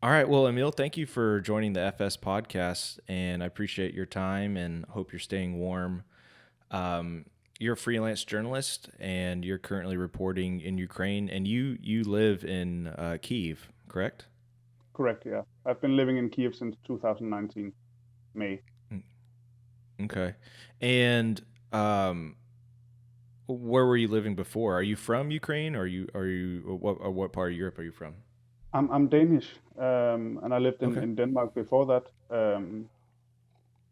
All right. Well, Emil, thank you for joining the FS podcast, and I appreciate your time and hope you're staying warm. You're a freelance journalist, and you're currently reporting in Ukraine, and you live in Kyiv, correct? Correct, yeah. I've been living in Kiev since 2019, May. Okay. And where were you living before? Are you from Ukraine, or what part of Europe are you from? I'm Danish, and I lived Okay. in Denmark before that.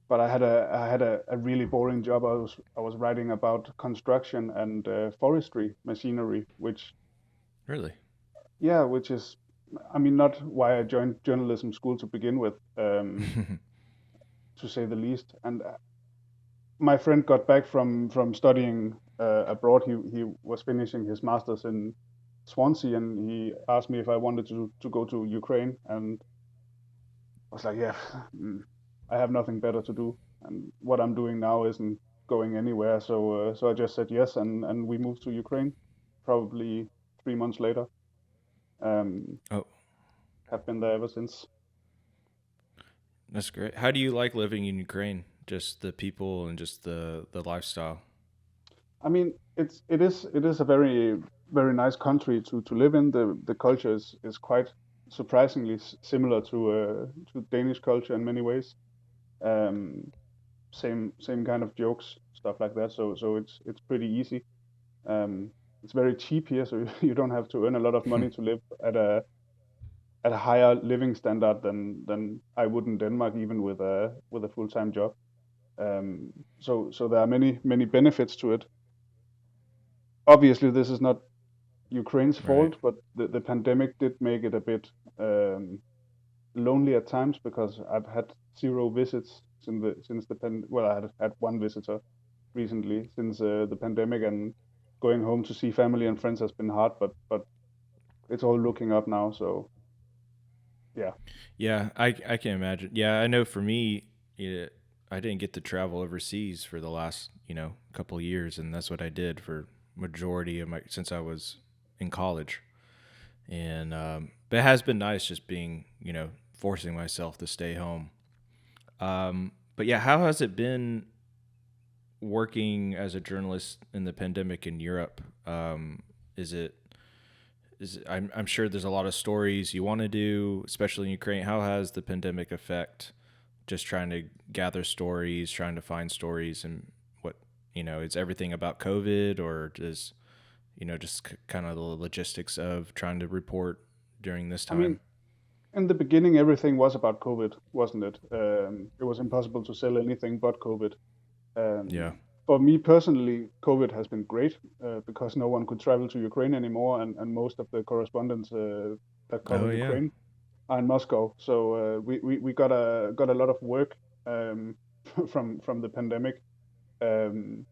But I had a really boring job. I was writing about construction and forestry machinery, which Really? is, I mean, not why I joined journalism school to begin with, to say the least. And my friend got back from studying abroad. He was finishing his master's in Swansea, and he asked me if I wanted to go to Ukraine, and I was like, yeah, I have nothing better to do, and what I'm doing now isn't going anywhere. So I just said yes, and we moved to Ukraine, probably 3 months later. Oh, Have been there ever since. that's great. How do you like living in Ukraine? Just the people and just the lifestyle? I mean, it is a very nice country to live in. The culture is quite surprisingly similar to Danish culture in many ways. Um, same kind of jokes, stuff like that. So it's pretty easy. It's very cheap here, so you don't have to earn a lot of money to live at a higher living standard than I would in Denmark, even with a full-time job. So there are many benefits to it. Obviously, this is not Ukraine's Right. fault, but the pandemic did make it a bit lonely at times, because I've had zero visits well, I had one visitor recently since the pandemic, and going home to see family and friends has been hard, but it's all looking up now. So yeah. Yeah, I can imagine. Yeah, I know for me, I didn't get to travel overseas for the last, couple of years, and that's what I did for majority of my since I was in college. And but it has been nice just being, forcing myself to stay home. But yeah, how has it been working as a journalist in the pandemic in Europe? Is it I'm sure there's a lot of stories you want to do, especially in Ukraine. How has the pandemic affect just trying to gather stories, trying to find stories, and what is everything about COVID, or just just kind of the logistics of trying to report during this I mean, time? in the beginning, everything was about COVID, wasn't it? It was impossible to sell anything but COVID. Yeah. For me personally, COVID has been great, because no one could travel to Ukraine anymore, and most of the correspondents that cover Oh yeah. Ukraine are in Moscow. So we got a lot of work, um, from the pandemic. Um,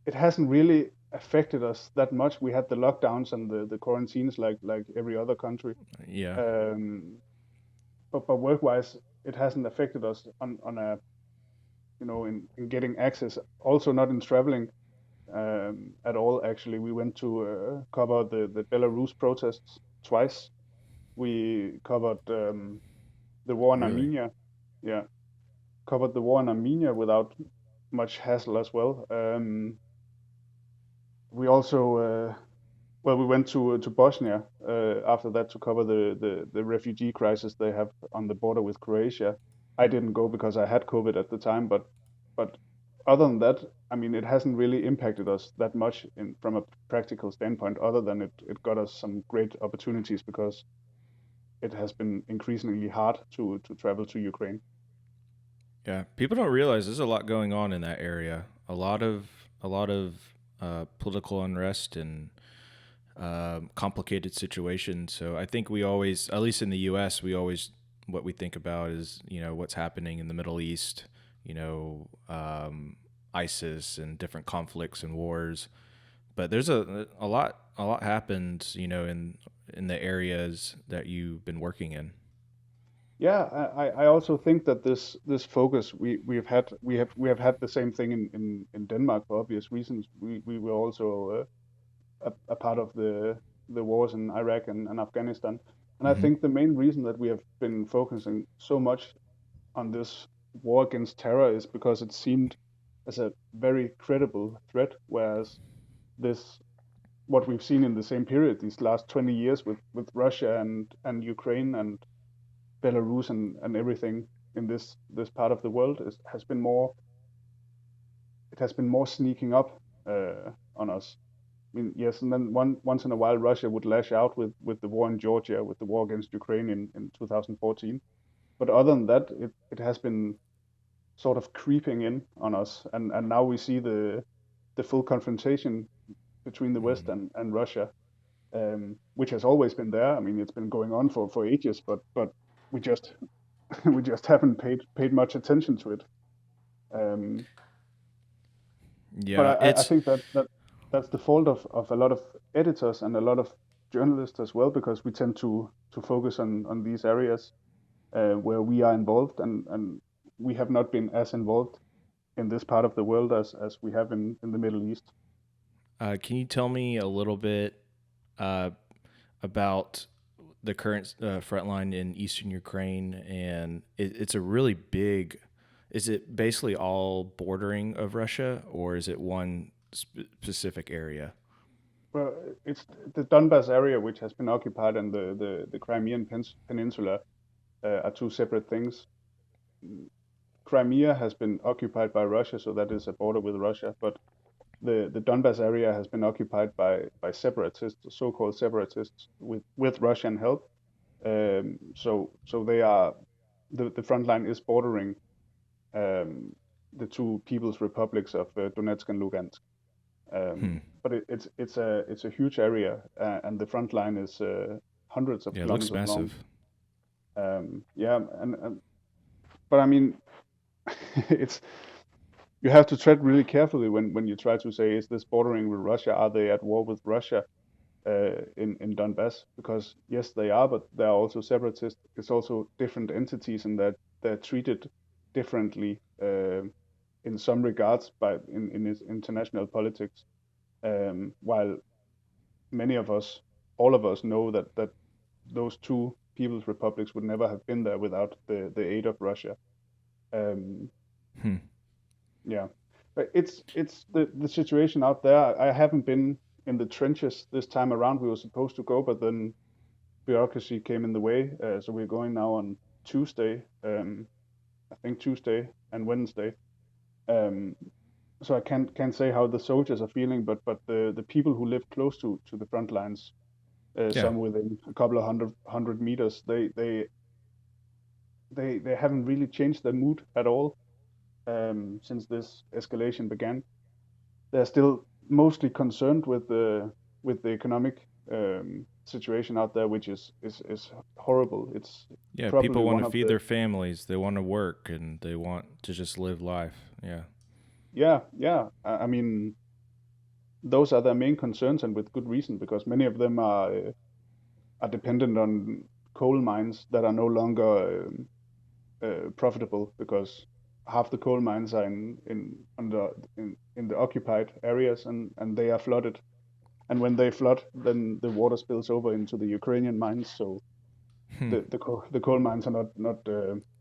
it hasn't really affected us that much. We had the lockdowns and the quarantines like every other country. Yeah. Um, but work-wise, it hasn't affected us on a in getting access. Also, not in traveling at all. Actually, we went to cover the Belarus protests twice. We covered the war in Really. Armenia. Yeah, covered the war in Armenia without much hassle as well. We also well, we went to Bosnia after that to cover the refugee crisis they have on the border with Croatia. I didn't go because I had COVID at the time, but other than that, I mean, it hasn't really impacted us that much from a practical standpoint, other than it got us some great opportunities, because it has been increasingly hard to travel to Ukraine. Yeah. People don't realize there's a lot going on in that area. A lot of political unrest and complicated situation. So I think we always, at least in the U.S., what we think about is what's happening in the Middle East. ISIS and different conflicts and wars. But there's a lot happened, in the areas that you've been working in. Yeah, I also think that this focus we have had the same thing in Denmark for obvious reasons. We were also a part of the wars in Iraq and Afghanistan, and I Hmm. think the main reason that we have been focusing so much on this war against terror is because it seemed as a very credible threat, whereas this what we've seen in the same period these last 20 years with Russia and Ukraine and Belarus and everything in this part of the world it has been more sneaking up on us. I mean, yes, and then once in a while Russia would lash out with the war in Georgia, with the war against Ukraine in 2014. But other than that, it has been sort of creeping in on us, and now we see the full confrontation between the West Hmm. and Russia, which has always been there. I mean, it's been going on for ages, but we just we just haven't paid much attention to it. Um, but Yeah, I it's think that's the fault of a lot of editors and a lot of journalists as well, because we tend to focus on these areas where we are involved, and we have not been as involved in this part of the world as we have in the Middle East. can you tell me a little bit uh, about the current front line in eastern Ukraine? And it's a really big. Is it basically all bordering of Russia, or is it one specific area? Well, it's the Donbas area which has been occupied, and the Crimean Peninsula are two separate things. Crimea has been occupied by Russia, so that is a border with Russia. But the Donbas area has been occupied by separatists, so-called separatists, with Russian help. So they are the front line is bordering um, the two people's republics of Donetsk and Lugansk. Hmm. But it's a huge area, and the front line is hundreds of Yeah, it looks kilometers long. massive. Yeah, and but I mean, it's you have to tread really carefully when you try to say, is this bordering with Russia? Are they at war with Russia in Donbass? Because yes, they are, but they are also separatists. It's also different entities, and that they're treated differently in some regards in its international politics. While many of us, all of us, know that those two people's republics would never have been there without the aid of Russia. Um, Hmm. Yeah, but it's the situation out there. I haven't been in the trenches this time around. We were supposed to go, but then bureaucracy came in the way. So we're going now on Tuesday. I think Tuesday and Wednesday. Um, so I can't say how the soldiers are feeling, but the people who live close to the front lines, Yeah. some within a couple of hundred meters, they haven't really changed their mood at all since this escalation began. They're still mostly concerned with the economic situation out there, which is horrible. It's Yeah, probably people want one to of feed the their families. They want to work and they want to just live life. Yeah. yeah. I mean, those are their main concerns, and with good reason, because many of them are dependent on coal mines that are no longer profitable, because half the coal mines are in the occupied areas, and they are flooded. And when they flood, then the water spills over into the Ukrainian mines. So Hmm. the coal mines are not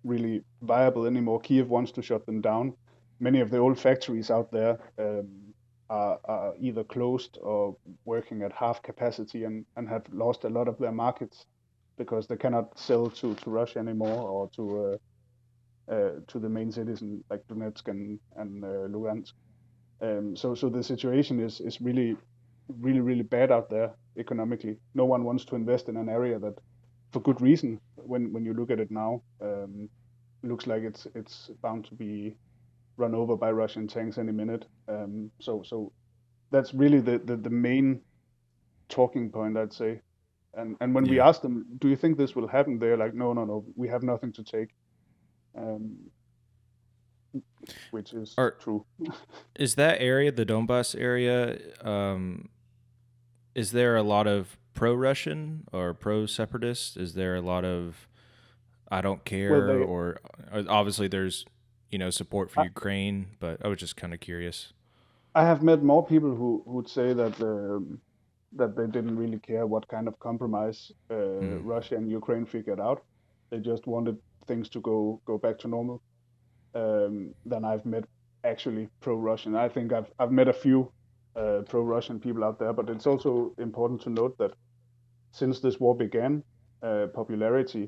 really viable anymore. Kiev wants to shut them down. Many of the old factories out there are either closed or working at half capacity, and have lost a lot of their markets because they cannot sell to Russia anymore, or to the main cities like Donetsk and Lugansk. So the situation is really bad out there economically. No one wants to invest in an area that, for good reason, when you look at it now, looks like it's bound to be run over by Russian tanks any minute. So that's really the main talking point, I'd say. And when we Yeah. ask them, do you think this will happen? They're like, no, we have nothing to take. Um, which is Are true. is that area, the Donbass area, is there a lot of pro-Russian or pro-separatist? Is there a lot of I don't Well, care, or obviously there's support for I, Ukraine, but I was just kind of curious. I have met more people who would say that they didn't really care what kind of compromise Mm. Russia and Ukraine figured out. They just wanted things to go back to normal. Then I've met actually pro-Russian. I think I've met a few pro-Russian people out there, but it's also important to note that since this war began, popularity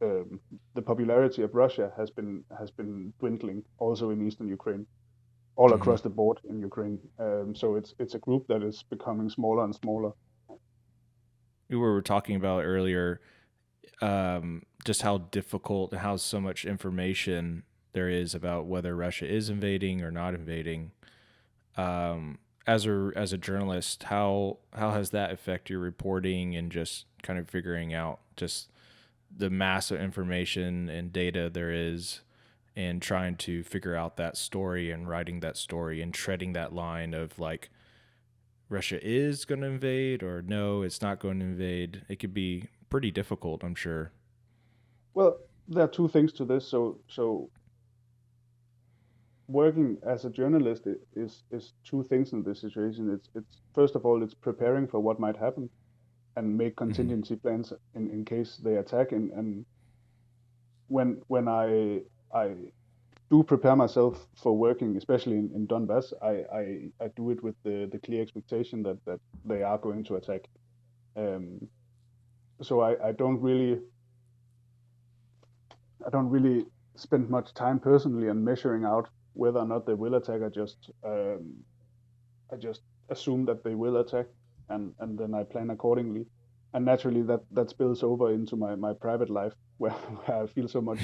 um, the popularity of Russia has been dwindling also in eastern Ukraine, all Hmm. across the board in Ukraine. So it's a group that is becoming smaller and smaller. We were talking about earlier, just how difficult and how so much information there is about whether Russia is invading or not invading. As a journalist, how has that affect your reporting and just kind of figuring out just the mass of information and data there is, and trying to figure out that story and writing that story and treading that line of like Russia is going to invade or no, it's not going to invade. It could be pretty difficult, I'm sure. Well, there are two things to this. So working as a journalist is two things in this situation. It's first of all it's preparing for what might happen and make Mm-hmm. contingency plans in case they attack. And when I do prepare myself for working, especially in Donbass, I do it with the clear expectation that they are going to attack. Um, so I don't really spend much time personally on measuring out whether or not they will attack. I just assume that they will attack, and then I plan accordingly. And naturally, that spills over into my private life, where I feel so much.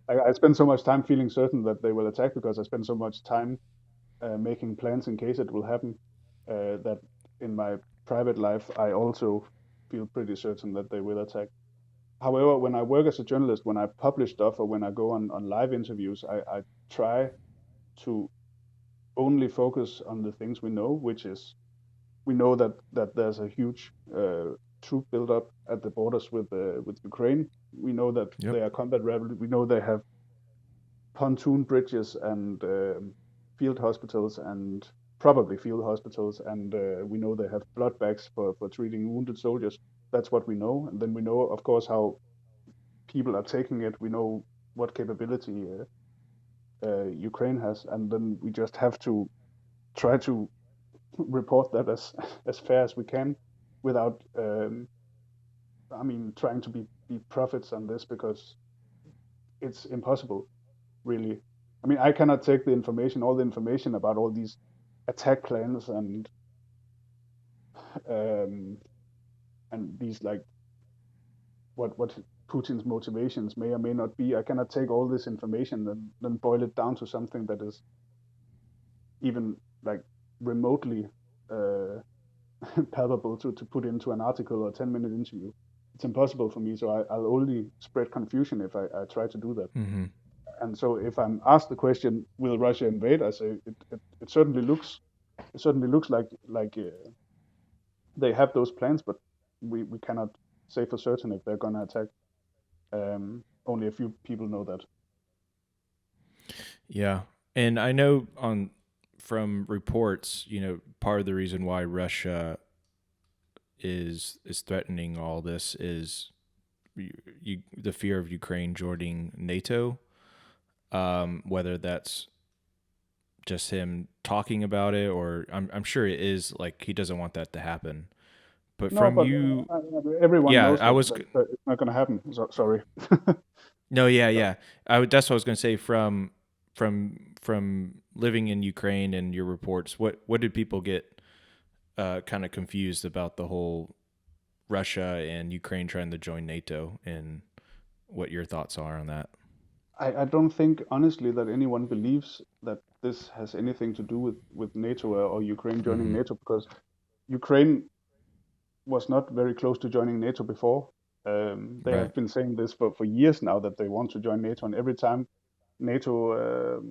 I spend so much time feeling certain that they will attack because I spend so much time making plans in case it will happen. That in my private life, I also feel pretty certain that they will attack. However, when I work as a journalist, when I publish stuff or when I go on live interviews, I try to only focus on the things we know, which is we know that there's a huge troop buildup at the borders with Ukraine. We know that Yep. they are combat rebels. We know they have pontoon bridges and field hospitals and probably field hospitals, and we know they have blood bags for treating wounded soldiers. That's what we know, and then we know, of course, how people are taking it. We know what capability Ukraine has, and then we just have to try to report that as fair as we can, without trying to be prophets on this because it's impossible, really. I cannot take all the information about all these attack plans um, and these like what Putin's motivations may or may not be. I cannot take all this information and then boil it down to something that is even like remotely uh, palpable to put into an article or 10-minute interview. It's impossible for me, so I'll only spread confusion if I try to do that. Mm-hmm. And so if I'm asked the question, will Russia invade? I say it certainly looks like they have those plans, but we cannot say for certain if they're going to attack. Only a few people know that. Yeah. And I know from reports, part of the reason why Russia is threatening all this is the fear of Ukraine joining NATO. Whether that's just him talking about it, or I'm sure it is like he doesn't want that to happen. But No, from but you, everyone yeah, knows I was that it's not going to happen. Sorry. no, yeah, yeah. That's what I was going to say. From living in Ukraine and your reports, what did people get kind of confused about the whole Russia and Ukraine trying to join NATO, and what your thoughts are on that? I don't think honestly that anyone believes that this has anything to do with NATO or Ukraine joining Mm-hmm. NATO, because Ukraine was not very close to joining NATO before. They Right. have been saying this for years now that they want to join NATO, and every time NATO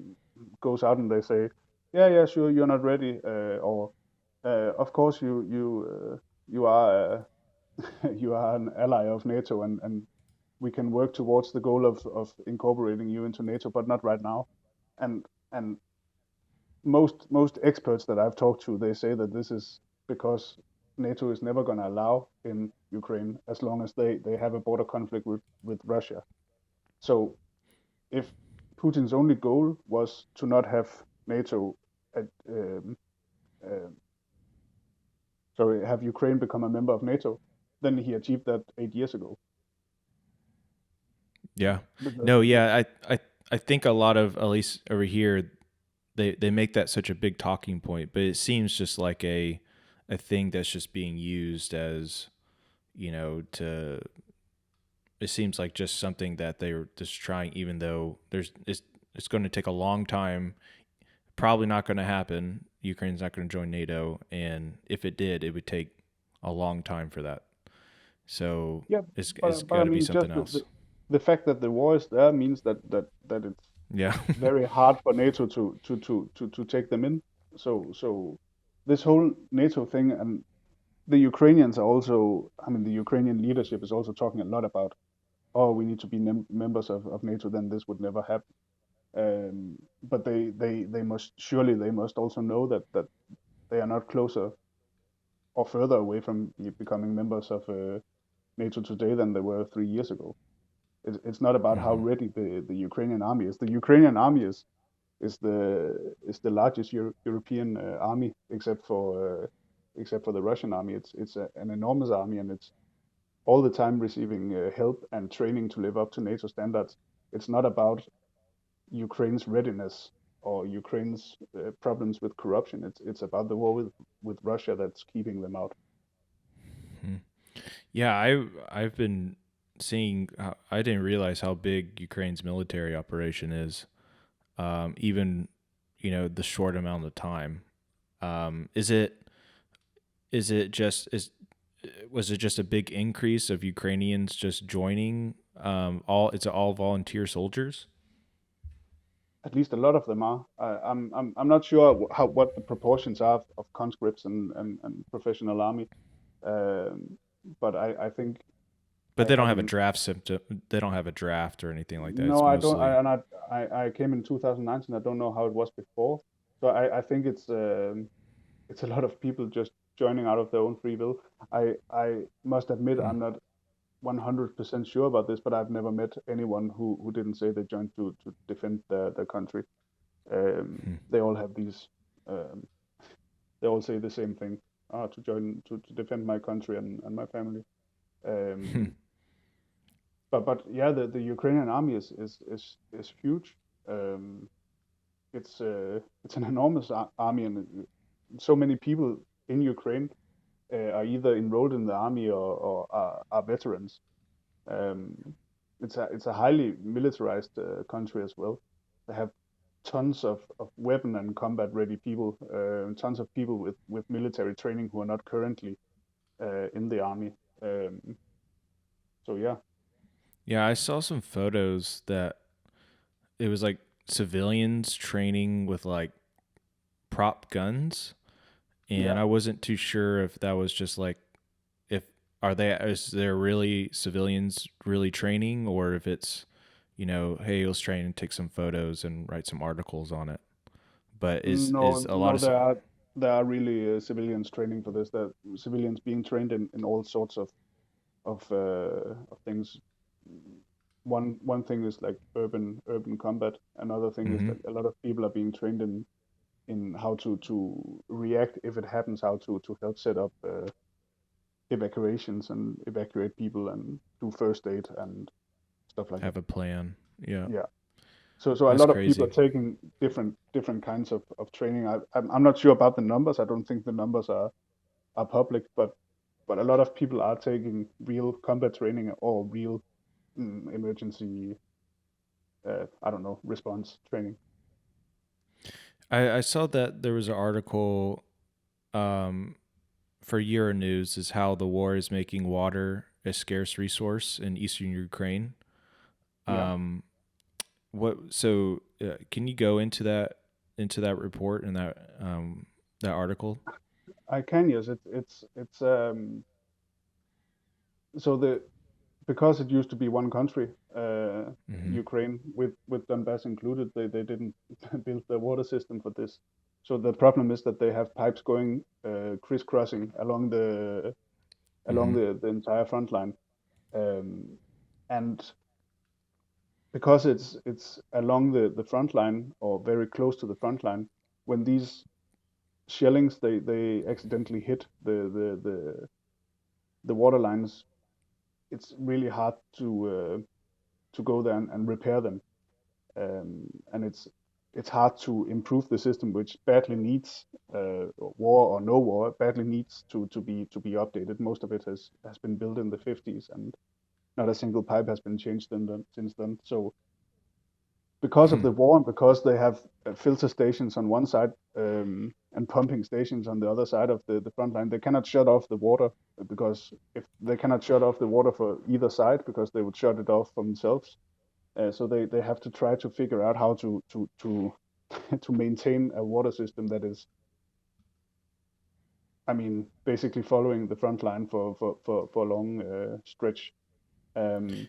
goes out and they say, yeah, sure, you're not ready, or of course you are you are an ally of NATO, and we can work towards the goal of incorporating you into NATO, but not right now. And most experts that I've talked to, they say that this is because NATO is never going to allow in Ukraine as long as they have a border conflict with Russia. So if Putin's only goal was to not have NATO at, sorry, have Ukraine become a member of NATO, then he achieved that 8 years ago. Yeah. Because No, yeah, I think a lot of, at least over here, they make that such a big talking point, but it seems just like a thing that's just being used as, to, it seems like just something that they're just trying, even though it's going to take a long time, probably not going to happen. Ukraine's not going to join NATO, and if it did, it would take a long time for that. So yeah, it's but I got to be mean, just something else. the fact that the war is there means that it's Yeah. very hard for NATO to take them in. So this whole NATO thing, and the Ukrainians are also, I mean, the Ukrainian leadership is also talking a lot about, oh, we need to be members of NATO, then this would never happen. But they must surely they must also know that they are not closer or further away from becoming members of NATO today than they were 3 years ago. It's not about how Hmm. ready the Ukrainian army is. The Ukrainian army is the largest European army, except for the Russian army. It's an enormous army, and it's all the time receiving help and training to live up to NATO standards. It's not about Ukraine's readiness or Ukraine's problems with corruption. It's about the war with Russia that's keeping them out. Yeah, I've been seeing. I didn't realize how big Ukraine's military operation is. Even the short amount of time. Is it just is was it just a big increase of Ukrainians just joining? All it's all volunteer soldiers. At least a lot of them are. I'm not sure how what the proportions are of conscripts and professional army, um, but I think But they I don't have a can. draft symptom. They don't have a draft or anything like that. No, It's I don't. mostly. I came in 2019. I don't know how it was before. So I think it's a lot of people just joining out of their own free will. I must admit Hmm. I'm not 100% sure about this, but I've never met anyone who didn't say they joined to defend their country. Hmm. They all have these. Um, they all say the same thing. To join to defend my country and my family. Hmm. Um, but yeah, the Ukrainian army is huge. Um, it's an enormous army, and so many people in Ukraine are either enrolled in the army or are veterans. Um, it's a highly militarized country as well. They have tons of weapon and combat ready people, tons of people with military training who are not currently in the army. Um, so yeah, Yeah, I saw some photos that it was like civilians training with like prop guns, and yeah. I wasn't too sure if that was just like if is there really civilians really training, or if it's hey, let's train and take some photos and write some articles on it. But is No, a lot no, of there are really civilians training for this. There are civilians being trained in all sorts of things. One thing is like urban combat. Another thing is mm-hmm. that a lot of people are being trained in how to react if it happens, how to help set up evacuations and evacuate people and do first aid and stuff like that. Have a plan. Yeah, Yeah. So a that's lot of people crazy. are taking different kinds of training. I'm not sure about the numbers. I don't think the numbers are public, but a lot of people are taking real combat training or real emergency I don't know, response training. I saw that there was an article um, for Euronews is how the war is making water a scarce resource in eastern Ukraine. Yeah. Um, what so can you go into that report and that article? I can, yes. It's so the because it used to be one country, Mm-hmm. Ukraine, with Donbass included, they didn't build the water system for this. So the problem is that they have pipes going crisscrossing along Mm-hmm. the entire front line, um, and because it's along the front line or very close to the front line, when these shellings they accidentally hit the water lines, it's really hard to go there and repair them. And it's hard to improve the system, which badly needs war or no war, badly needs to be updated. Most of it has been built in the 50s, and not a single pipe has been changed since then. So because of Hmm. the war and because they have filter stations on one side and pumping stations on the other side of the front line, they cannot shut off the water, because if they cannot shut off the water for either side, because they would shut it off for themselves. So they have to try to figure out how to to maintain a water system that is, I mean, basically following the front line for a long stretch. Um,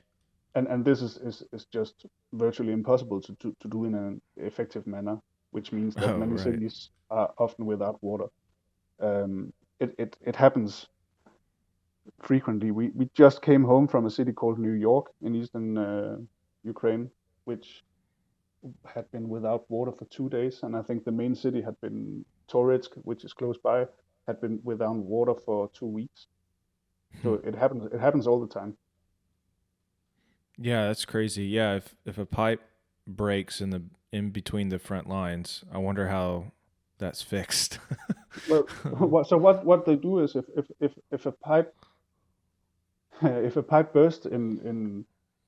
and this is just virtually impossible to do in an effective manner, which means that Oh, many right. cities are often without water. It happens frequently. We just came home from a city called New York in eastern Ukraine, which had been without water for 2 days, and I think the main city had been Toretsk, which is close by, had been without water for 2 weeks. Hmm. So it happens. It happens all the time. Yeah, that's crazy. Yeah, if a pipe breaks in between the front lines, I wonder how that's fixed. Well, what they do is if a pipe if a pipe bursts in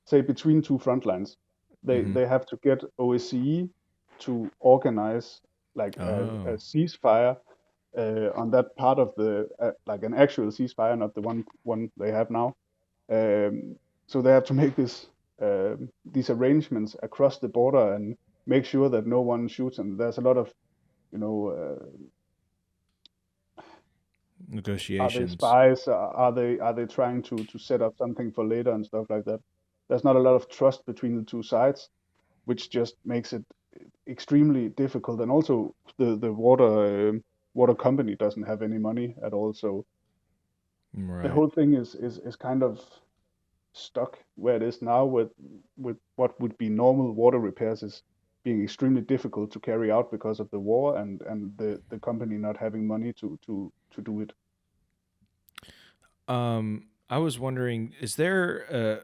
say between two front lines, Hmm. they have to get OSCE to organize like a Oh, ceasefire on that part of the like an actual ceasefire, not the one they have now. Um, so they have to make these arrangements across the border and make sure that no one shoots. And there's a lot of, you know, are they negotiations. spies? Are they trying to set up something for later and stuff like that? There's not a lot of trust between the two sides, which just makes it extremely difficult. And also the water company doesn't have any money at all, so the Right. whole thing is kind of stuck where it is now, with what would be normal water repairs is being extremely difficult to carry out because of the war and the company not having money to do it. I was wondering, is there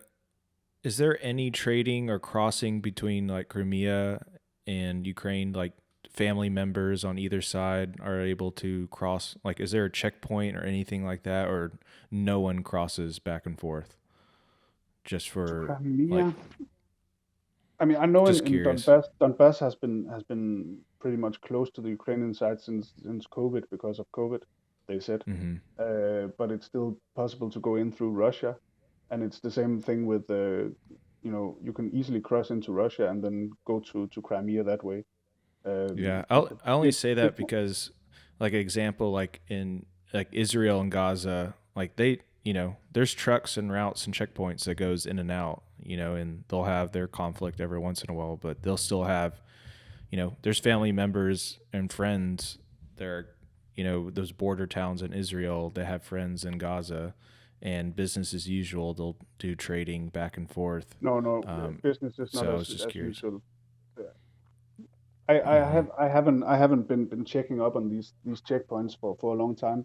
any trading or crossing between like Crimea and Ukraine? Like family members on either side are able to cross? Like, is there a checkpoint or anything like that, or no one crosses back and forth? Just To for like, Crimea, I mean, I know just in curious. Donbass has been pretty much close to the Ukrainian side since COVID, because of COVID, they said. Mm-hmm. But it's still possible to go in through Russia, and it's the same thing with you can easily cross into Russia and then go to Crimea that way. Yeah, It's a I only bit say bit that because, like, example, like in like Israel and Gaza, like there's trucks and routes and checkpoints that goes in and out, and they'll have their conflict every once in a while, but they'll still have, there's family members and friends. There are, those border towns in Israel that have friends in Gaza, and business as usual. They'll do trading back and forth. no, Um, business is not so I was just as curious. usual. Uh, Mm-hmm. I haven't been checking up on these checkpoints for a long time.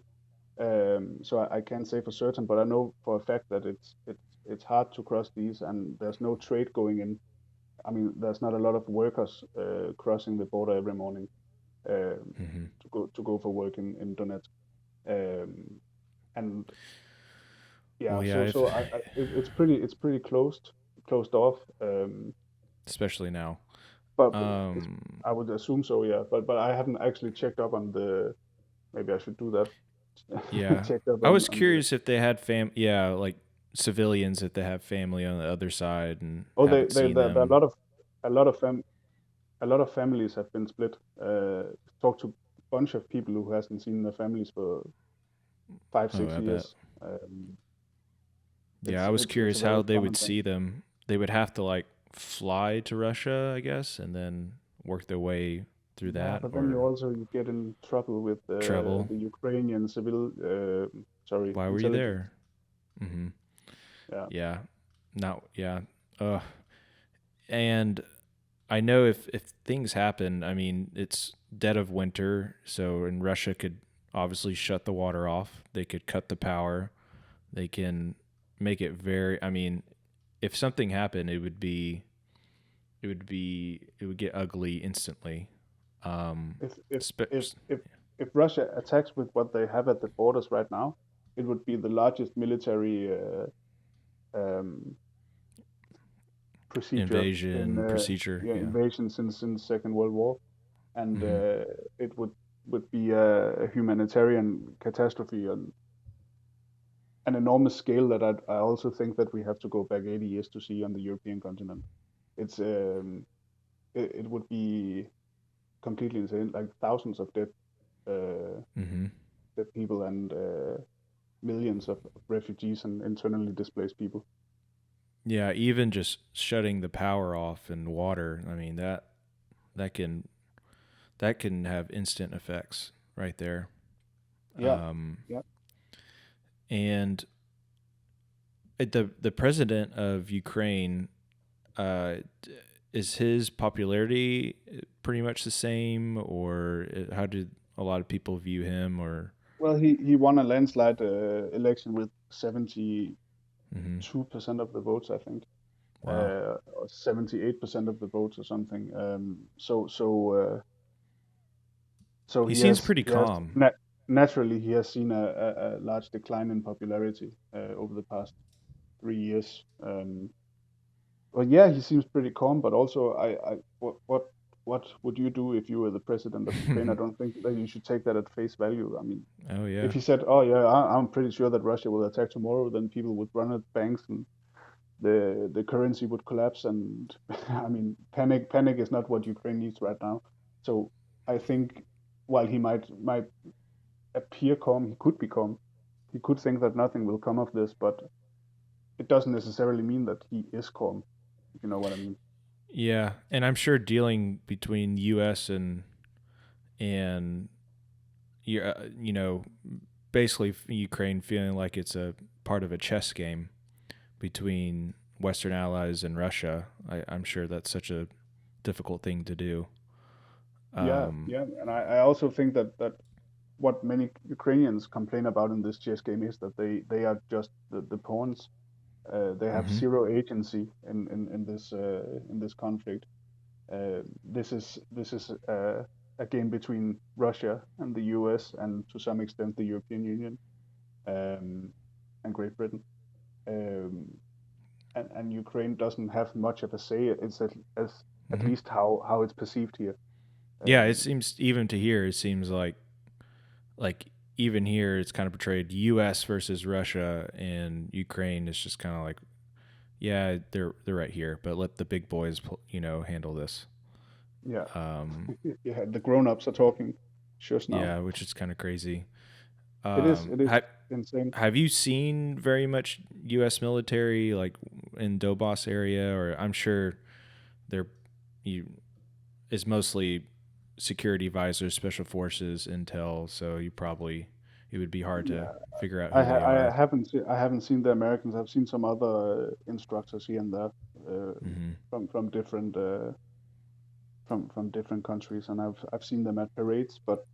So I can't say for certain, but I know for a fact that it's hard to cross these, and there's no trade going in. I mean, there's not a lot of workers crossing the border every morning Mm-hmm. to go for work in Donetsk. Um, and Well, yeah, yeah, it's pretty closed off. especially now. But it's, Um, I would assume so, yeah. But I haven't actually checked up on the. Maybe I should do that. yeah, Checked up I was on the. curious if they had yeah, like civilians, if they have family on the other side and Oh, haven't seen there are them. a lot of a lot of families have been split. Talked to a bunch of people who hasn't seen their families for five, Oh, six I bet. years. Yeah, I was It's a curious very how they common would thing. see them. They would have to like fly to Russia, I guess, and then work their way through Yeah, that, but then or you get in trouble with travel. the Ukrainian civil, sorry, Why were you intelligence. there? Mm-hmm. Yeah, Yeah. Not yeah. Uh and I know if things happen, I mean, it's dead of winter, so and Russia could obviously shut the water off. They could cut the power. They can make it very I mean, if something happened, it would get ugly instantly. Um if if if spe- if if Russia attacks with what they have at the borders right now, it would be the largest military um, procedure in invasion procedure, yeah, yeah. invasion since Second World War, and Mhm. it would be a humanitarian catastrophe on an enormous scale that I also think that we have to go back 80 years to see on the European continent. It's it would be completely insane, like thousands of uh, Mhm. dead people and millions of refugees and internally displaced people. Yeah, even just shutting the power off and water, I mean that can that can have instant effects right there. Yeah, Um, yeah. and the president of Ukraine, uh, is his popularity pretty much the same, or how did a lot of people view him? Or Well, he won a landslide election with 72% mm-hmm. of the votes, I think, Wow, or 78% of the votes or something. So he seems pretty he has calm. naturally he has seen a large decline in popularity over the past 3 years. Well, yeah, he seems pretty calm, but also what would you do if you were the president of Ukraine? I don't think that you should take that at face value. I mean, Oh if yeah. he said, "Oh yeah, I'm pretty sure that Russia will attack tomorrow," then people would run at banks and the currency would collapse. And I mean, panic is not what Ukraine needs right now. So I think while he might appear calm, he could be calm. He could think that nothing will come of this, but it doesn't necessarily mean that he is calm, if you know what I mean. Yeah, and I'm sure dealing between U.S. and you know, basically Ukraine feeling like it's a part of a chess game between Western allies and Russia. I'm sure that's such a difficult thing to do. Yeah, Um, yeah, and I also think that what many Ukrainians complain about in this chess game is that they are just the pawns. They have mm-hmm, zero agency in this conflict. This is a game between Russia and the U.S. and to some extent the European Union um, and Great Britain. Um, and Ukraine doesn't have much of a say. It's at mm-hmm. least how it's perceived here. Yeah, it Um, seems even to here, it seems like even here, it's kind of portrayed U.S. versus Russia, and Ukraine is just kind of like, yeah, they're right here, but let the big boys, handle this. yeah, Um, yeah. The grown-ups are talking. Shush now. yeah, which is kind of crazy. It is Have insane. have you seen very much U.S. military like in Dobos area, or I'm sure there you is mostly security visors, special forces, intel. So it would be hard to Yeah, figure out who they I are. haven't seen the Americans. I've seen some other instructors here and there uh, Mm-hmm. from different from different countries, and I've seen them at parades. But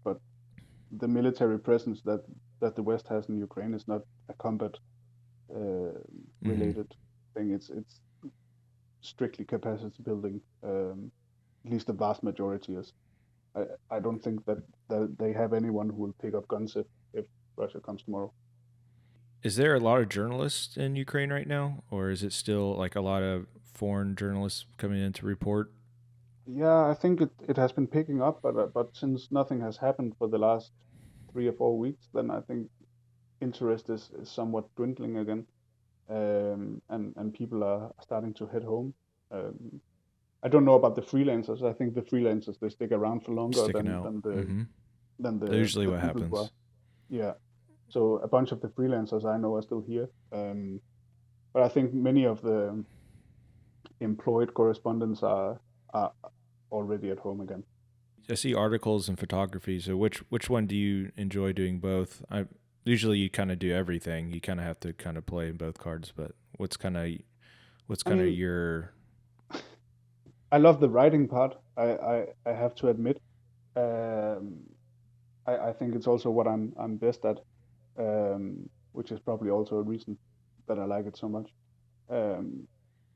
the military presence that the West has in Ukraine is not a combat uh, Mm-hmm. related thing. It's strictly capacity building. At least the vast majority is. I don't think that they have anyone who will pick up guns if Russia comes tomorrow. Is there a lot of journalists in Ukraine right now, or is it still like a lot of foreign journalists coming in to report? Yeah, I think it has been picking up, but since nothing has happened for the last 3 or 4 weeks, then I think interest is somewhat dwindling again, and people are starting to head home. Um, I don't know about the freelancers. I think the freelancers, they stick around for longer Sticking out. than Usually the what people who are. happens. Yeah. So a bunch of the freelancers I know are still here. But I think many of the employed correspondents are already at home again. I see articles and photography. So which one do you enjoy doing both? I usually you kind of do everything. You kind of have to kind of play both cards. But what's kind I of mean, your I love the writing part. I have to admit. Um, I think it's also what I'm best at, which is probably also a reason that I like it so much. Um,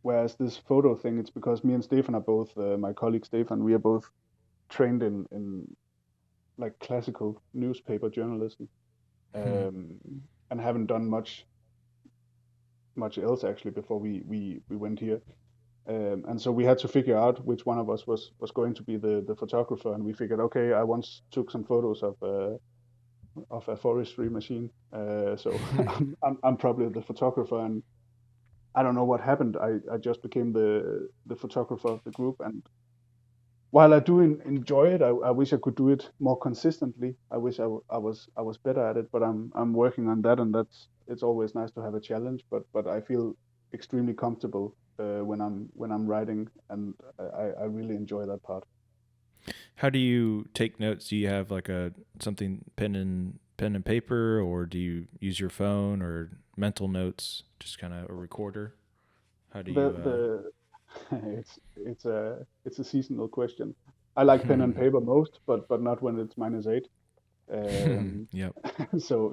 Whereas this photo thing, it's because me and Stefan are both my colleague Stefan. We are both trained in like classical newspaper journalism, um, and haven't done much else actually before we went here. And so we had to figure out which one of us was going to be the photographer, and we figured, okay, I once took some photos of a forestry machine, so I'm probably the photographer, and I don't know what happened. I just became the photographer of the group, and while I do enjoy it, I wish I could do it more consistently. I wish I was better at it, but I'm working on that, and it's always nice to have a challenge. But I feel extremely comfortable when I'm writing, and I really enjoy that part. How do you take notes? Do you have like a something pen and paper, or do you use your phone or mental notes? Just kind of a recorder. How do you? The it's a seasonal question. I like pen and paper most, but not when it's -8. Yep. So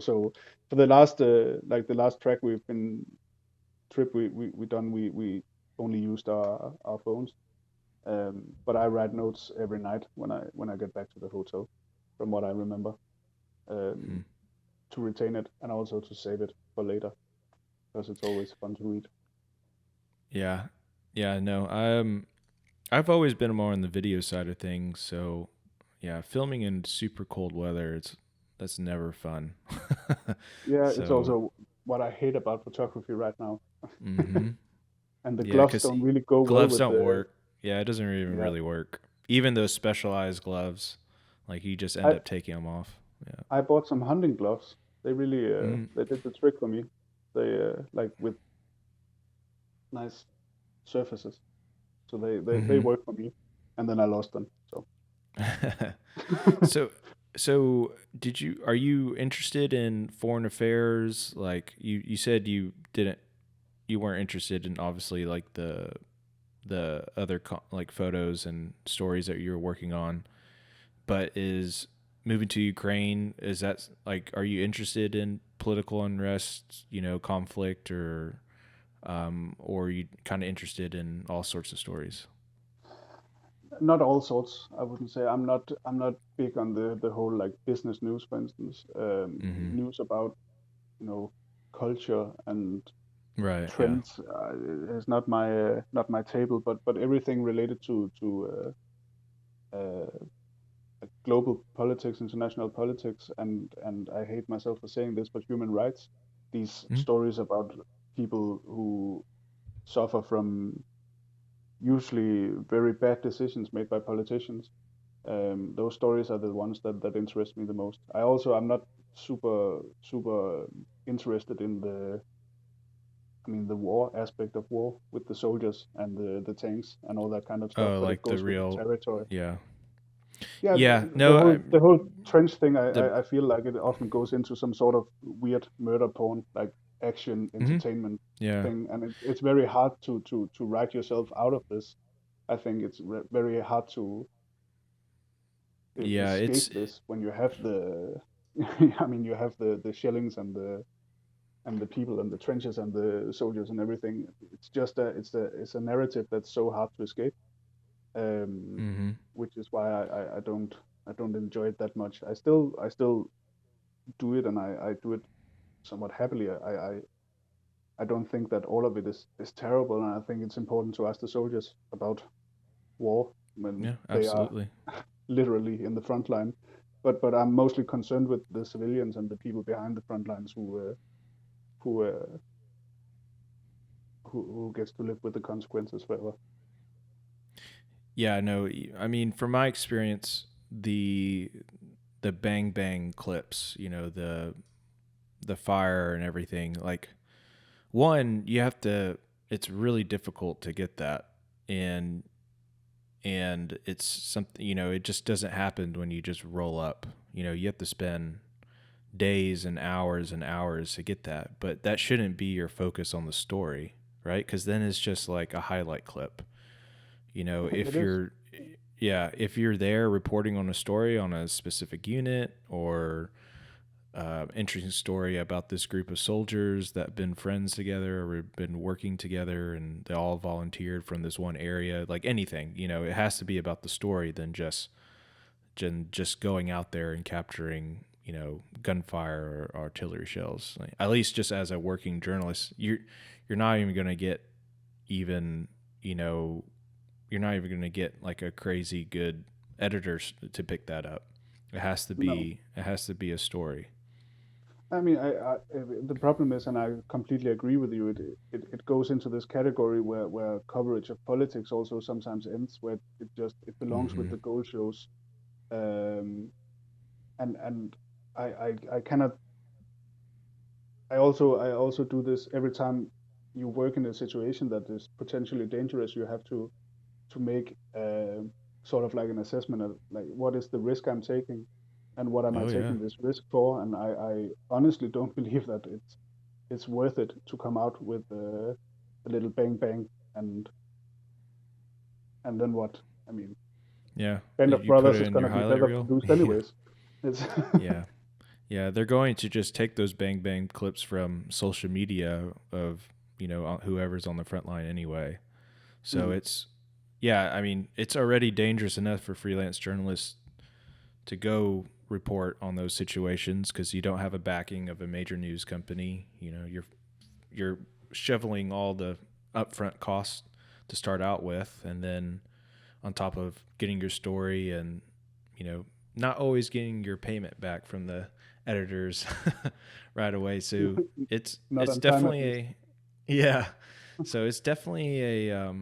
for the last like the last track we've been trip we done, we only used our phones. But I write notes every night when I get back to the hotel, from what I remember, um, to retain it and also to save it for later, because it's always fun to read. Yeah. Yeah. No. I've always been more on the video side of things. So yeah, filming in super cold weather, that's never fun. Yeah, it's So. also what I hate about photography right now. Mm-hmm. And the Yeah, gloves because don't really go well gloves with don't the. work. Yeah, it doesn't even Yeah, really work. Even those specialized gloves, like you just end I up taking them off. Yeah. I bought some hunting gloves. They really Mm. they did the trick for me. They like with nice surfaces, so they Mm-hmm. work for me. And then I lost them. So so, are you interested in foreign affairs? Like you said you weren't interested in obviously like the other like photos and stories that you're working on, but is moving to Ukraine, is that like, are you interested in political unrest, conflict, or are you kind of interested in all sorts of stories? not all sorts. I wouldn't say I'm not big on the whole like business news, for instance. Mm-hmm. News about you know culture and Right. Yeah. trends is not my table. But everything related uh, global politics, international politics, and I hate myself for saying this, but human rights. These Mm-hmm. stories about people who suffer from usually very bad decisions made by politicians. Those stories are the ones that interest me the most. I'm not super interested in the war aspect of war with the soldiers and the tanks and all that kind of stuff, Oh, but it like the goes with the real. territory. Yeah. Yeah, Yeah. No. the whole trench thing, The. I feel like it often goes into some sort of weird murder porn, like action Mm-hmm. entertainment Yeah. thing, and it's very hard to write yourself out of this. I think it's very hard to Yeah. It's. escape this when you have the I mean you have the shellings and the people and the trenches and the soldiers and everything. It's just it's a narrative that's so hard to escape, um, Mm-hmm. which is why I don't enjoy it that much. I still do it, and I do it somewhat happily. I don't think that all of it is terrible, and I think it's important to ask the soldiers about war when Yeah. they are Absolutely. literally in the front line. But I'm mostly concerned with the civilians and the people behind the front lines who uh, who gets to live with the consequences forever. Yeah, no, I mean, from my experience, the bang bang clips, the fire and everything, like one, you have to it's really difficult to get that. And it's something, it just doesn't happen when you just roll up. You have to spend days and hours to get that, but that shouldn't be your focus on the story, right? Because then it's just like a highlight clip. It If is. you're, yeah, if you're there reporting on a story on a specific unit, or interesting story about this group of soldiers that have been friends together or been working together and they all volunteered from this one area, like anything, it has to be about the story than just going out there and capturing, gunfire or artillery shells. Like, at least just as a working journalist, you're not even going to get even, you know, you're not even going to get like a crazy good editor to pick that up. No. It has to be a story. I mean, the problem is, and I completely agree with you. It goes into this category where coverage of politics also sometimes ends, where it belongs with Mm-hmm. the goal shows. Um, and I cannot. I also do this every time you work in a situation that is potentially dangerous. You have to make sort of like an assessment of like what is the risk I'm taking, and what am I Oh yeah. taking this risk for. And I honestly don't believe that it's worth it to come out with a little bang bang and then what? I mean, Yeah. Band of You put Brothers it is in your gonna be highlight better reel. produced Yeah. anyways. It's Yeah. Yeah, they're going to just take those bang bang clips from social media of, whoever's on the front line anyway. So Mhm. it's, yeah, I mean, it's already dangerous enough for freelance journalists to go report on those situations because you don't have a backing of a major news company. You're shoveling all the upfront costs to start out with, and then on top of getting your story and, you know, not always getting your payment back from the editors right away. So Not it's on time at definitely least. a, yeah. So it's definitely a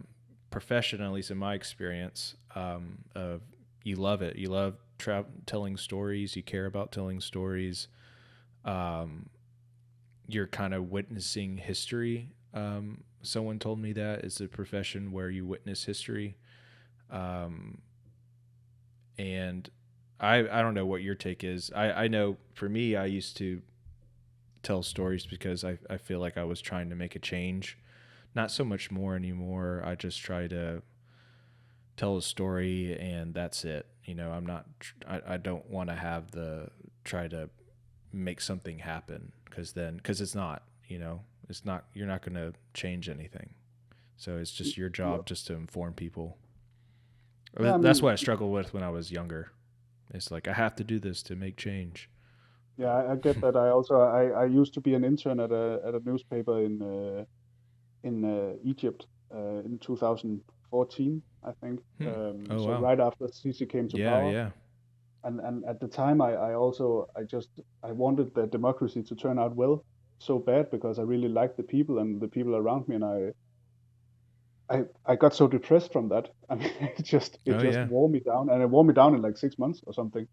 profession, at least in my experience. Of You love it. You love telling stories. You care about telling stories. Um, you're kind of witnessing history. Someone told me that it's a profession where you witness history. Um, and I don't know what your take is. I know for me, I used to tell stories because I feel like I was trying to make a change. Not so much more anymore. I just try to tell a story and that's it. I'm not, I don't want to have the try to make something happen because it's not, it's not, you're not going to change anything. So it's just your No. job just to inform people. Yeah, I That's mean, what I struggled with when I was younger. It's like I have to do this to make change. yeah, I get that. I used to be an intern at a newspaper in Egypt in 2014, I think. Hmm. Oh So wow. right after Sisi came to Yeah, power, yeah. and at the time I wanted the democracy to turn out well so bad because I really liked the people and the people around me, and I got so depressed from that. I mean, it Oh just yeah. wore me down, and it wore me down in like 6 months or something.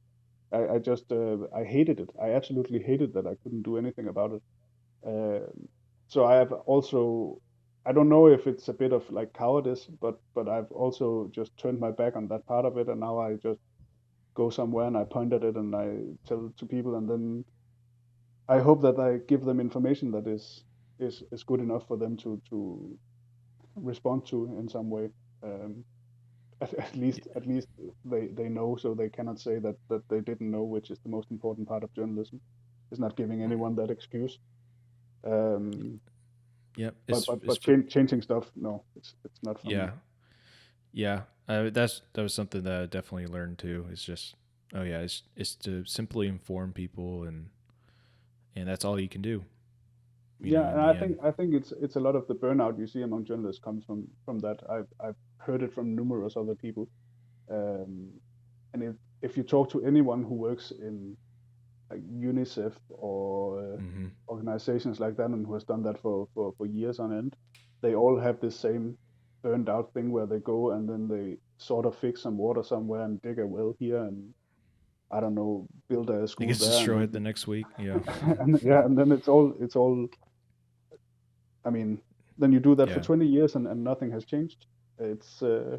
I just I hated it. I absolutely hated that I couldn't do anything about it. So I have also, I don't know if it's a bit of like cowardice, but I've also just turned my back on that part of it, and now I just go somewhere and I point at it and I tell it to people, and then I hope that I give them information that is good enough for them to respond to in some way. Um, at least they know, so they cannot say that they didn't know, which is the most important part of journalism. Is not giving anyone that excuse. Um, Yep. but but It's but for changing stuff, no, it's not for me. yeah. Yeah. That was something that I definitely learned too. It's just, oh yeah, it's to simply inform people, and that's all you can do, Yeah, in and the I end. think I think it's a lot of the burnout you see among journalists comes from that. I've heard it from numerous other people. Um, and if you talk to anyone who works in like UNICEF or Mm-hmm. organizations like that and who has done that for years on end, they all have this same burned out thing where they go and then sort of fix some water somewhere and dig a well here and I don't know, build a It school gets there, and destroyed the then next week. Yeah. and then it's all. I mean, then you do that for Yeah. 20 years and nothing has changed. It's uh,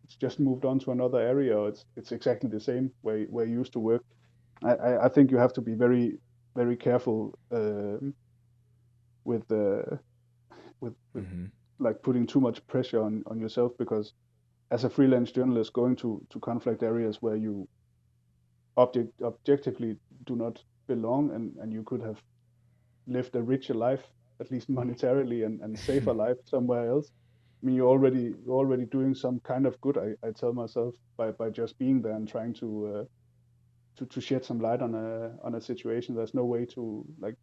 it's just moved on to another area. Or it's exactly the same where you used to work. I think you have to be very careful with with Hmm. like putting too much pressure on yourself because as a freelance journalist going to conflict areas where you objectively do not belong and you could have lived a richer life, at least monetarily, and safer life somewhere else. I mean, you're already doing some kind of good. I tell myself by just being there and trying to shed some light on a situation. There's no way to like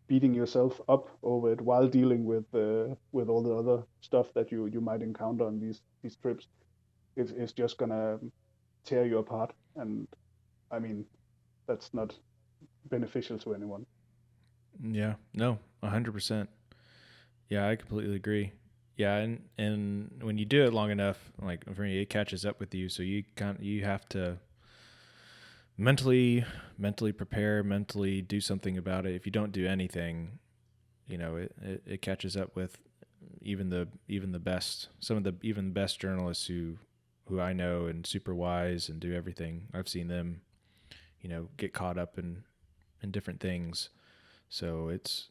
beating yourself up over it while dealing with all the other stuff that you might encounter on these trips. It's just gonna tear you apart, and I mean that's not beneficial to anyone. Yeah. No, 100%. Yeah, I completely agree. Yeah, and when you do it long enough, like for me, it catches up with you. So you have to mentally prepare, mentally do something about it. If you don't do anything, it catches up with even the best, some of the even best journalists who I know and super wise and do everything. I've seen them, get caught up in different things. So it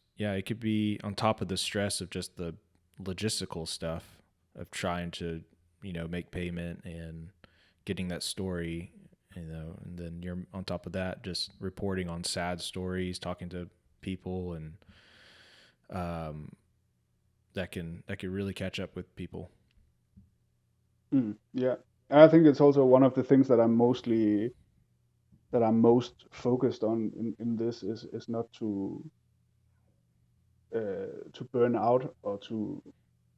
could be on top of the stress of just the logistical stuff of trying to, make payment and getting that story, and then you're on top of that, just reporting on sad stories, talking to people, and um, that can really catch up with people. Yeah, I think it's also one of the things that I'm most focused on in this is not to burn out or to.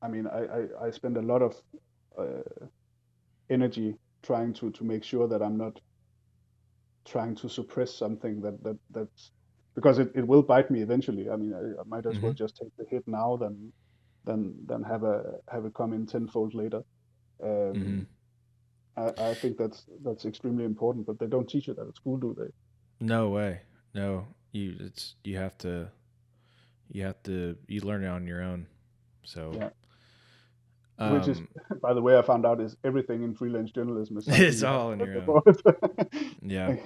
I mean, I spend a lot of uh, energy trying to make sure that I'm not trying to suppress something that's because it will bite me eventually. I mean, I might as well Mm-hmm. just take the hit now than have it come in tenfold later. Mm-hmm. Um, I think that's extremely important, but they don't teach you that at school, do they? No way. No, you learn it on your own. So, Yeah, which is, um, by the way, I found out is everything in freelance journalism is something it's you have all to on learn your own. before. Yeah.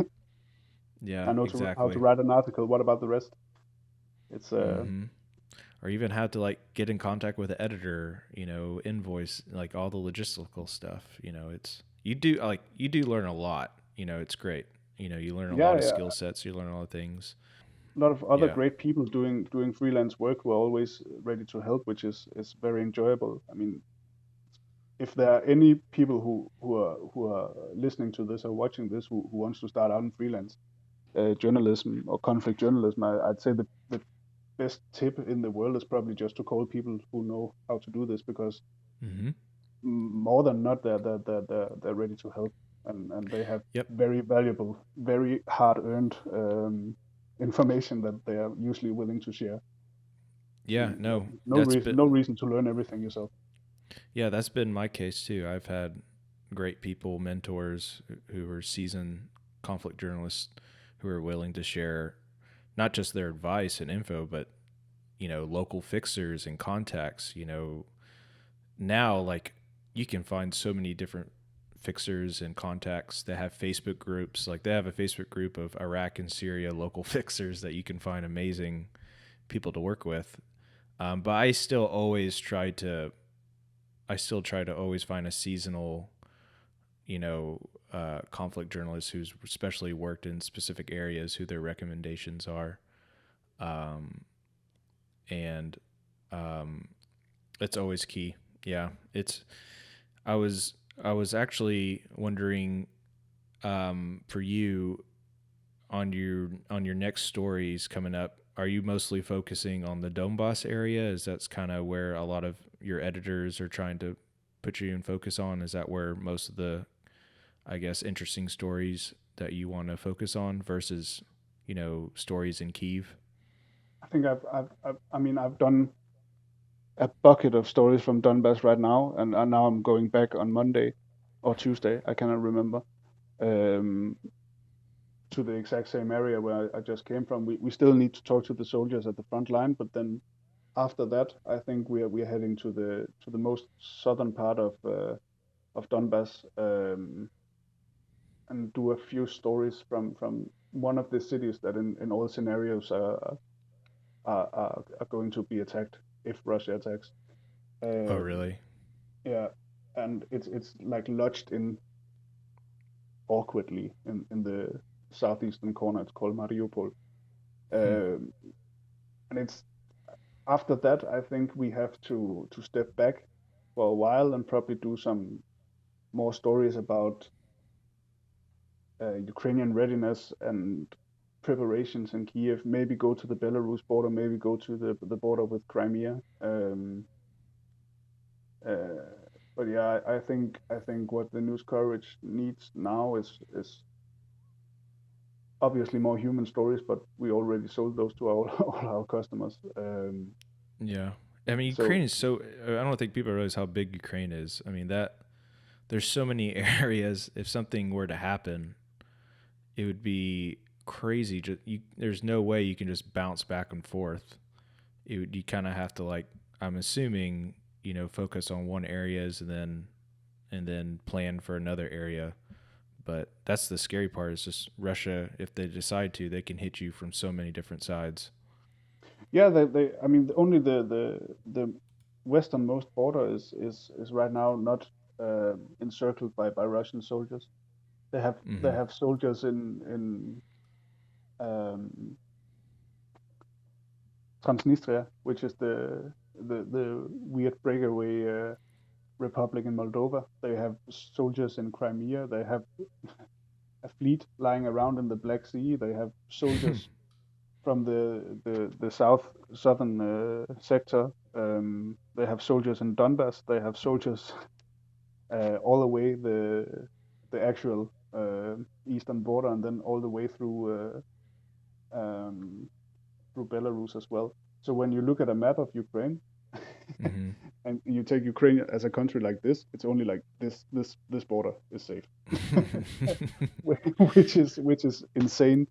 Yeah, I know how to exactly. write an article. What about the rest? It's Mm-hmm. Or even have to like get in contact with the editor, invoice, like all the logistical stuff. You do learn a lot. It's great. You learn a lot yeah, of yeah. skill sets. You learn a lot of things. A lot of other Yeah. great people doing freelance work who are always ready to help, which is very enjoyable. I mean, if there are any people who are listening to this or watching this who wants to start out in freelance journalism or conflict journalism, I'd say the best tip in the world is probably just to call people who know how to do this because Mm-hmm. more than not they're ready to help and they have Yep. very valuable, very hard earned information that they are usually willing to share. I Yeah. mean, No, no that's reason been no reason to learn everything yourself. yeah, that's been my case too. I've had great people, mentors who are seasoned conflict journalists who are willing to share not just their advice and info, but local fixers and contacts. Now like you can find so many different fixers and contacts that have Facebook groups. Like they have a Facebook group of Iraq and Syria local fixers that you can find amazing people to work with. But I still try to always find a seasonal, conflict journalist who's especially worked in specific areas, who their recommendations are, um, and um, it's always key. Yeah, it's. I was actually wondering, for you on your next stories coming up. Are you mostly focusing on the Donbass area? Is that's kind of where a lot of your editors are trying to put you in focus on? Is that where most of the, I guess, interesting stories that you want to focus on versus, stories in Kiev? I think I mean I've done a bucket of stories from Donbass right now, and now I'm going back on Monday. or Tuesday, I cannot remember, um, to the exact same area where I just came from. We still need to talk to the soldiers at the front line, but then after that, I think we are heading to the most southern part of Donbass, and do a few stories from one of the cities that in all scenarios are going to be attacked if Russia attacks. Oh, Um, really? yeah, and it's like lodged in awkwardly in the southeastern corner. It's called Mariupol, Hmm. um, and it's after that I think we have to step back for a while and probably do some more stories about Ukrainian readiness and preparations in Kiev. Maybe go to the Belarus border. Maybe go to the border with Crimea. Uh, but yeah, I think what the news coverage needs now is obviously more human stories, but we already sold those to our all our customers. Yeah. I mean, So Ukraine is so. I don't think people realize how big Ukraine is. I mean, that there's so many areas. If something were to happen, it would be crazy. There's no way you can just bounce back and forth. You kind of have to like. I'm assuming focus on one areas and then plan for another area. But that's the scary part. Is just Russia. If they decide to, they can hit you from so many different sides. yeah, they I mean only the westernmost border is right now not encircled by Russian soldiers. They Mm-hmm. have soldiers in um, Transnistria, which is the weird breakaway republic in Moldova. They have soldiers in Crimea. They have a fleet lying around in the Black Sea. They have soldiers from the southern sector. They have soldiers in Donbass. They have soldiers all the way the actual eastern border, and then all the way um, through Belarus as well. So when you look at a map of Ukraine, Mm-hmm. and you take Ukraine as a country like this, it's only like this border is safe, which is insane.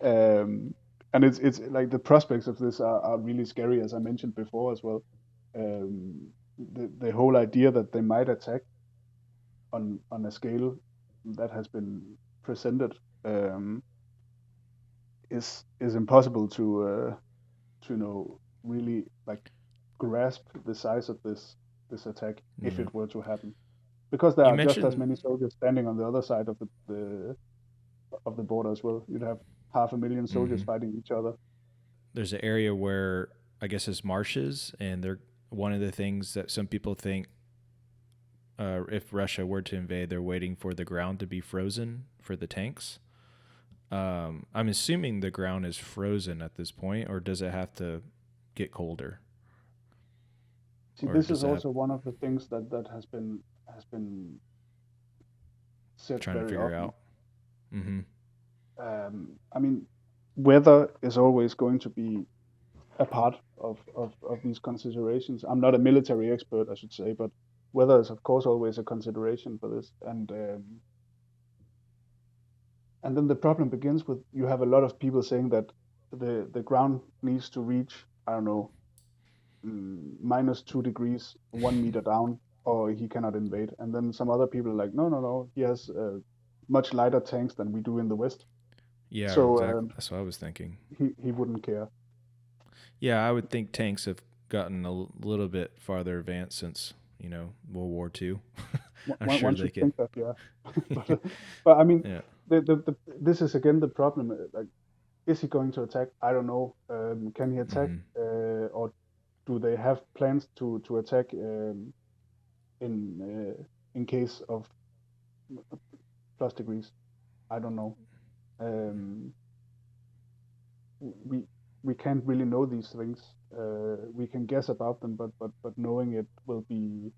Um, and it's like the prospects of this are really scary, as I mentioned before as well. The whole idea that they might attack on a scale that has been presented um, is impossible to really like grasp the size of this attack if Yeah. it were to happen, because there You are just as mentioned many soldiers standing on the other side of the border as well. You'd have 500,000 soldiers mm-hmm. fighting each other. There's an area where I guess it's marshes, and they're one of the things that some people think if Russia were to invade, they're waiting for the ground to be frozen for the tanks. I'm assuming the ground is frozen at this point, or does it have to get colder, See, or this is does it have also one of the things that has been said trying to very figure often. out? Mm-hmm. I mean, weather is always going to be a part of these considerations. I'm not a military expert, I should say, but weather is of course always a consideration for this. And then the problem begins with you have a lot of people saying that the ground needs to reach, I don't know, -2 degrees 1 meter down, or he cannot invade. And then some other people are like, no, no, no, he has much lighter tanks than we do in the West, Yeah, so exactly. That's what I was thinking. he wouldn't care. Yeah, I would think tanks have gotten a little bit farther advanced since World War II. I'm sure One they should could. think that, yeah. But I mean, Yeah. this is again the problem. Like, is he going to attack? I don't know. Can he attack, Mm-hmm. or do they have plans to attack in in case of plus degrees? I don't know. Um, we we can't really know these things. We can guess about them, but knowing it will be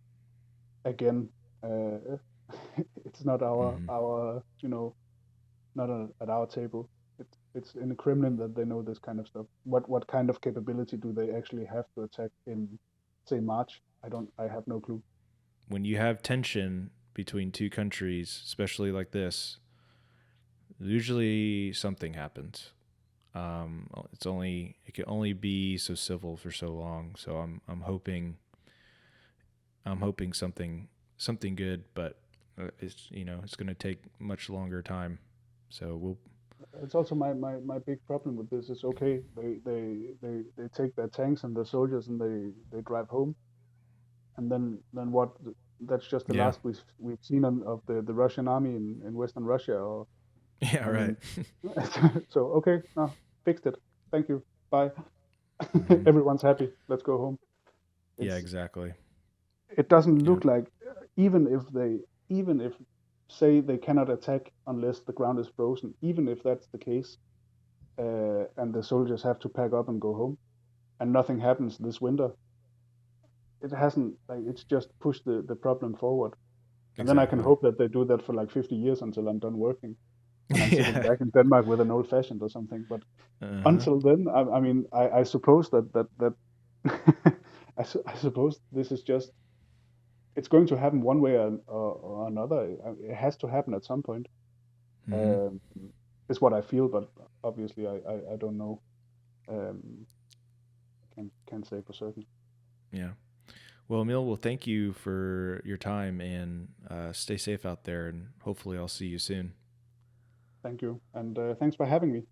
again. Uh, it's not Mm-hmm. our not at our table. It's in the Kremlin that they know this kind of stuff. What kind of capability do they actually have to attack in, say, March? I have no clue. When you have tension between two countries, especially like this, usually something happens. It can only be so civil for so long. So I'm hoping something good, but it's going to take much longer time. So we'll. It's also my big problem with this is okay. They take their tanks and their soldiers and they drive home, and then what? That's just the Yeah. last we've seen of the Russian army in Western Russia. Or Yeah. I Right. mean, so okay, no, fixed it. Thank you. Bye. Hmm. Everyone's happy. Let's go home. Yeah. It's Exactly. it doesn't Yeah. look like even if they even if say they cannot attack unless the ground is frozen. Even if that's the case, and the soldiers have to pack up and go home, and nothing happens this winter, it hasn't like it's just pushed the problem forward. And then I can Exactly. hope that they do that for like 50 years until I'm done working, when I'm sitting Yeah. back in Denmark with an old fashioned or something. But Uh huh. until then, I mean, I suppose that I suppose this is just it's going to happen one way or another. It has to happen at some point. Hmm. Um, is what I feel, but obviously I don't know. Um, can't say for certain. Yeah. Well, Emil, well, thank you for your time, and stay safe out there, and hopefully I'll see you soon. Thank you, and thanks for having me.